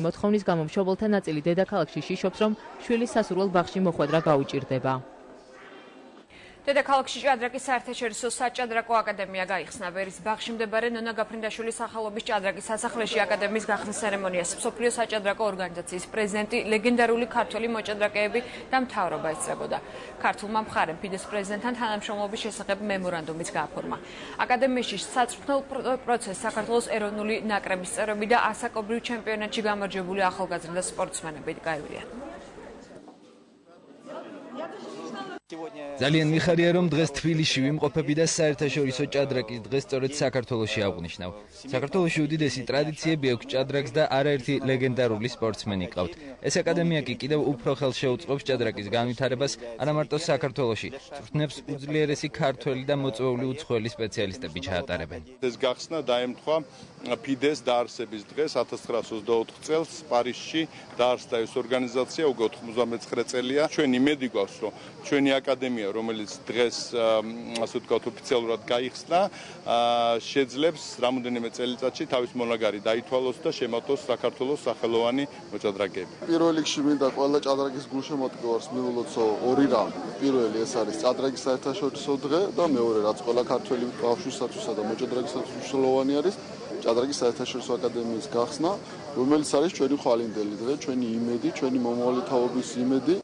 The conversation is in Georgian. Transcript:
მოთხოვნის გამო მშობელთა ნაწილი დედაქალაქში შიშობს, რომ შვილის სასურველ ბაღში მოხვედრა გაუჭირდება. დედაქალაქში ჭადრაკის საერთაშორისო საჭადრაკო აკადემია გაიხსნა. ვერის ბაღში მდებარე ნონა გაფრინდაშვილის სახელობის ჭადრაკის სასახლეში აკადემიის გახსნის ცერემონიას მსოფლიო საჭადრაკო ორგანიზაციის პრეზიდენტი, ლეგენდარული ქართველი მოჭადრაკეები და მთავრობა ესწრებოდა. ქართულმა მხარემ ფიდეს პრეზიდენტთან თანამშრომლობის შესახებ მემორანდუმიც გააფორმა. აკადემიაში საწვრთნელ პროცესს საქართველოს ეროვნული ნაკრების წევრები და ასაკობრივ ჩემპიონატში გამარჯვებული ახალგაზრდა სპორტსმენები გაივლიათ. ძალიან მიხარია, რომ დღეს თბილისში ვიმყოფები და საერთაშორისო ჭადრაკის დღეს სწორედ საქართველოში აღვნიშნავ. საქართველოში უდიდესი ტრადიციები აქვს ჭადრაკს და არაერთი ლეგენდარული სპორტსმენი ყავთ. ეს აკადემია კი კიდევ უფრო ხელშეუწყობს ჭადრაკის განვითარებას, არა მარტო საქართველოში, წვრთნებს უძლიერესი ქართველი და მოწვეული უცხოელი სპეციალისტები ჩაატარებენ. ეს გახსნა დაემთხვა ფიდეს დაარსების დღეს 1924 წელს პარიზში დაარსდა ეს ორგანიზაცია, უკვე 99 წელია. ჩვენ იმედი გვაქვს, რომ ჩვენი აკადემია, რომელიც დღეს ასე ვთქვათ ოფიციალურად გაიხსნა, შეძლებს რამოდენიმე წელიწადში თავის მონაგარი დაითვალოს და შემატოს საქართველოს სახელოვანი მოჭადრაკეები. პირველ რიგში მინდა ყველა ჭადრაკის გულშემატკივარს მივულოცო ორი რამ. პირველი ეს არის ჭადრაკის საერთაშორისო დღე და მეორე რაც ყველა ქართველი ბავშვისათვისა და მოჭადრაკისათვის მნიშვნელოვანი არის ჭადრაკის საერთაშორისო აკადემიის გახსნა, რომელიც არის ჩვენი ხვალინდელი დღე, ჩვენი იმედი, ჩვენი მომავალი თაობის იმედი